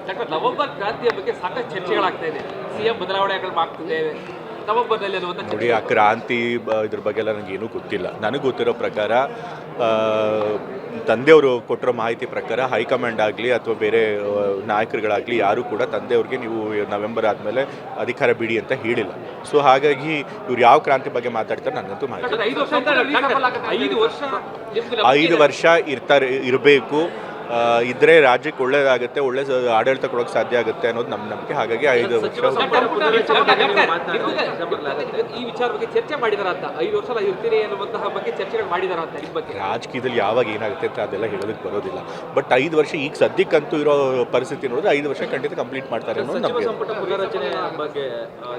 Doctor November ಕ್ರಾಂತಿಯ ಬಗ್ಗೆ ಸಾಕಷ್ಟು ಚರ್ಚೆಗಳಾಗ್ತಾ ಇದೆ. ಸಿಎಂ ಬದಲಾವಣೆಗಳು ಆಗ್ತಿದೆ ನವೆಂಬರ್ನಲ್ಲಿ ಅನ್ನುವಂಥ ನೋಡಿ, ಆ ಕ್ರಾಂತಿ ಇದ್ರ ಬಗ್ಗೆ ಎಲ್ಲ ನನಗೇನೂ ಗೊತ್ತಿಲ್ಲ. ನನಗೆ ಗೊತ್ತಿರೋ ಪ್ರಕಾರ ತಂದೆಯವರು ಕೊಟ್ಟಿರೋ ಮಾಹಿತಿ ಪ್ರಕಾರ ಹೈಕಮಾಂಡ್ ಆಗಲಿ ಅಥವಾ ಬೇರೆ ನಾಯಕರುಗಳಾಗಲಿ ಯಾರೂ ಕೂಡ ತಂದೆಯವ್ರಿಗೆ ನೀವು ನವೆಂಬರ್ ಆದಮೇಲೆ ಅಧಿಕಾರ ಬಿಡಿ ಅಂತ ಹೇಳಿಲ್ಲ. ಸೊ ಹಾಗಾಗಿ ಇವ್ರು ಯಾವ ಕ್ರಾಂತಿ ಬಗ್ಗೆ ಮಾತಾಡ್ತಾರೆ ನನಗಂತೂ ಮಾಹಿತಿ. 5 ವರ್ಷ ಇರಬೇಕು, ಇದ್ರೆ ರಾಜ್ಯಕ್ಕೆ ಒಳ್ಳೇದಾಗುತ್ತೆ, ಒಳ್ಳೆ ಆಡಳಿತ ಕೊಡೋಕೆ ಸಾಧ್ಯ ಆಗುತ್ತೆ ಅನ್ನೋದು ನಮ್ಮ ನಂಬಿಕೆ. ಹಾಗಾಗಿ 5 ವರ್ಷ ಈ ವಿಚಾರ ಬಗ್ಗೆ ಚರ್ಚೆ ಮಾಡಿದಾರ ಅಂತ, 5 ವರ್ಷ ಇರ್ತೀರಿ ಅನ್ನುವಂತಹ ಬಗ್ಗೆ ಚರ್ಚೆಗಳು ಮಾಡಿದಾರ ಅಂತ. ನಿಮ್ಮ ಬಗ್ಗೆ ರಾಜಕೀಯದಲ್ಲಿ ಯಾವಾಗ ಏನಾಗುತ್ತೆ ಅಂತ ಅದೆಲ್ಲ ಹೇಳೋದಕ್ಕೆ ಬರೋದಿಲ್ಲ. ಬಟ್ 5 ವರ್ಷ ಈಗ ಸದ್ಯಕ್ಕಂತೂ ಇರೋ ಪರಿಸ್ಥಿತಿ ನೋಡಿದ್ರೆ 5 ವರ್ಷ ಖಂಡಿತ ಕಂಪ್ಲೀಟ್ ಮಾಡ್ತಾರೆ ಅನ್ನೋದು ನಮಗೆ. ಸಂಪುಟ ಪುನರಚನೆ ಬಗ್ಗೆ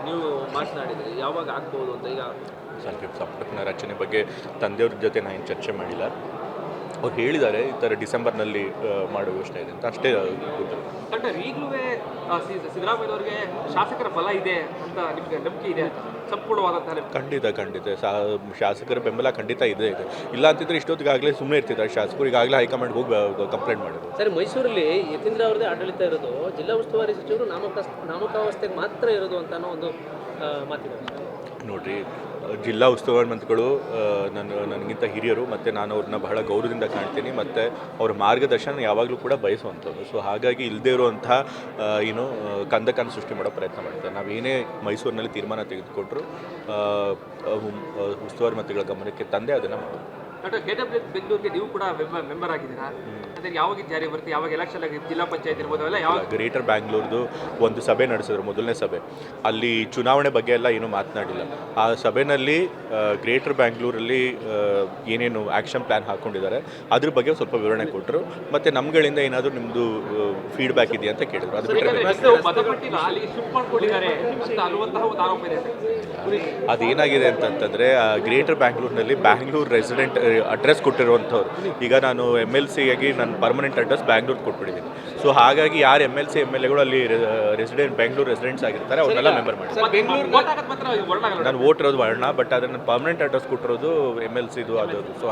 ನೀವು ಮಾತನಾಡಿದ್ರಿ, ಯಾವಾಗ ಆಗ್ಬೋದು ಅಂತ? ಈಗ ಸಂಪುಟ ಪುನರಚನೆ ಬಗ್ಗೆ ತಂದೆಯವ್ರ ಜೊತೆ ನಾನು ಚರ್ಚೆ ಮಾಡಿಲ್ಲ. ಅವ್ರು ಹೇಳಿದ್ದಾರೆ ಈ ಥರ ಡಿಸೆಂಬರ್ನಲ್ಲಿ ಮಾಡೋ ಯೋಚನೆ ಇದೆ ಅಂತ, ಅಷ್ಟೇ ಗೊತ್ತು. ಡಾಕ್ಟರ್, ಈಗಲೂ ಸಿದ್ದರಾಮಯ್ಯನವರಿಗೆ ಶಾಸಕರ ಬಲ ಇದೆ ಅಂತ ನಿಮಗೆ ನಂಬಿಕೆ ಇದೆ? ಸಂಪೂರ್ಣವಾದಂತಹ ಖಂಡಿತ ಶಾಸಕರ ಬೆಂಬಲ ಖಂಡಿತ ಇದೆ. ಇಲ್ಲ ಅಂತಿದ್ರೆ ಇಷ್ಟೊತ್ತಿಗಾಗಲೇ ಸುಮ್ಮನೆ ಇರ್ತಿದ್ದಾರೆ ಶಾಸಕರು. ಈಗಾಗಲೇ ಹೈಕಮಾಂಡ್ ಹೋಗಿ ಕಂಪ್ಲೇಂಟ್ ಮಾಡಿದ್ರು. ಸರ್, ಮೈಸೂರಲ್ಲಿ ಯತೀಂದ್ರ ಅವರದೇ ಆಡಳಿತ ಇರೋದು, ಜಿಲ್ಲಾ ಉಸ್ತುವಾರಿ ಸಚಿವರು ನಾಮಕಾವಸ್ಥೆಗೆ ಮಾತ್ರ ಇರೋದು ಅಂತ ಅನ್ನೋ ಒಂದು ಮಾತಿದೆ. ನೋಡಿರಿ, ಜಿಲ್ಲಾ ಉಸ್ತುವಾರಿ ಮಂತ್ರಿಗಳು ನನಗಿಂತ ಹಿರಿಯರು, ಮತ್ತು ನಾನು ಅವ್ರನ್ನ ಬಹಳ ಗೌರವದಿಂದ ಕಾಣ್ತೀನಿ, ಮತ್ತು ಅವ್ರ ಮಾರ್ಗದರ್ಶನ ಯಾವಾಗಲೂ ಕೂಡ ಬಯಸುವಂಥದ್ದು. ಸೊ ಹಾಗಾಗಿ ಇಲ್ಲದೇ ಇರುವಂಥ ಕಂದಕನ್ನು ಸೃಷ್ಟಿ ಮಾಡೋ ಪ್ರಯತ್ನ ಮಾಡ್ತಾರೆ. ನಾವೇನೇ ಮೈಸೂರಿನಲ್ಲಿ ತೀರ್ಮಾನ ತೆಗೆದುಕೊಟ್ರು ಉಸ್ತುವಾರಿ ಮಂತ್ರಿಗಳ ಗಮನಕ್ಕೆ ತಂದೆ ಅದನ್ನು ಮಾಡೋದು. ಡಾಕ್ಟರ್, ಗೇಟ್ ಆಫ್ ಬೆಂಗಳೂರಿಗೆ ನೀವು ಕೂಡ ಮೆಂಬರ್ ಆಗಿದ್ದೀರಾ? ಅಂದರೆ ಯಾವಾಗ ಜಾರಿ ಬರುತ್ತೆ, ಯಾವಾಗ ಎಲೆಕ್ಷನ್ ಆಗಿ ಜಿಲ್ಲಾ ಪಂಚಾಯತ್ ಇರ್ಬೋದು ಅವೆಲ್ಲ ಯಾವಾಗ? ಗ್ರೇಟರ್ ಬ್ಯಾಂಗ್ಳೂರ್ದು ಒಂದು ಸಭೆ ನಡೆಸಿದ್ರು, ಮೊದಲನೇ ಸಭೆ. ಅಲ್ಲಿ ಚುನಾವಣೆ ಬಗ್ಗೆ ಎಲ್ಲ ಏನೂ ಮಾತನಾಡಿಲ್ಲ. ಆ ಸಭೆಯಲ್ಲಿ ಗ್ರೇಟರ್ ಬ್ಯಾಂಗ್ಳೂರಲ್ಲಿ ಏನೇನು ಆ್ಯಕ್ಷನ್ ಪ್ಲ್ಯಾನ್ ಹಾಕ್ಕೊಂಡಿದ್ದಾರೆ ಅದ್ರ ಬಗ್ಗೆ ಸ್ವಲ್ಪ ವಿವರಣೆ ಕೊಟ್ಟರು. ಮತ್ತು ನಮ್ಗಳಿಂದ ಏನಾದರೂ ನಿಮ್ಮದು ಫೀಡ್ಬ್ಯಾಕ್ ಇದೆಯಾ ಅಂತ ಕೇಳಿದ್ರು. ಅದು ಅದೇನಾಗಿದೆ ಅಂತಂತಂದರೆ, ಗ್ರೇಟರ್ ಬ್ಯಾಂಗ್ಳೂರ್ನಲ್ಲಿ ಬ್ಯಾಂಗ್ಳೂರ್ ರೆಸಿಡೆಂಟ್ ಅಡ್ರೆಸ್ ಕೊಟ್ಟಿರುವಂಥವ್ರು, ಈಗ ನಾನು MLC ಆಗಿ ನನ್ನ ಪರ್ಮನೆಂಟ್ ಅಡ್ರೆಸ್ ಬ್ಯಾಂಗ್ಳೂರ್ ಕೊಟ್ಬಿಟ್ಟಿದ್ದೀನಿ. ಸೊ ಹಾಗಾಗಿ ಯಾರು MLC MLAಗಳು ಅಲ್ಲಿ ಬ್ಯಾಂಗ್ಳೂರ್ ರೆಸಿಡೆಂಟ್ಸ್ ಆಗಿರ್ತಾರೆ ಅವ್ರನ್ನೆಲ್ಲ ಮೆಂಬರ್ ಮಾಡಿ. ನಾನು ವೋಟ್ ಇರೋದು ವರ್ಣ, ಬಟ್ ಅದನ್ನು ಪರ್ಮನೆಂಟ್ ಅಡ್ರೆಸ್ ಕೊಟ್ಟಿರೋದು MLCದು ಅದು. ಸೊ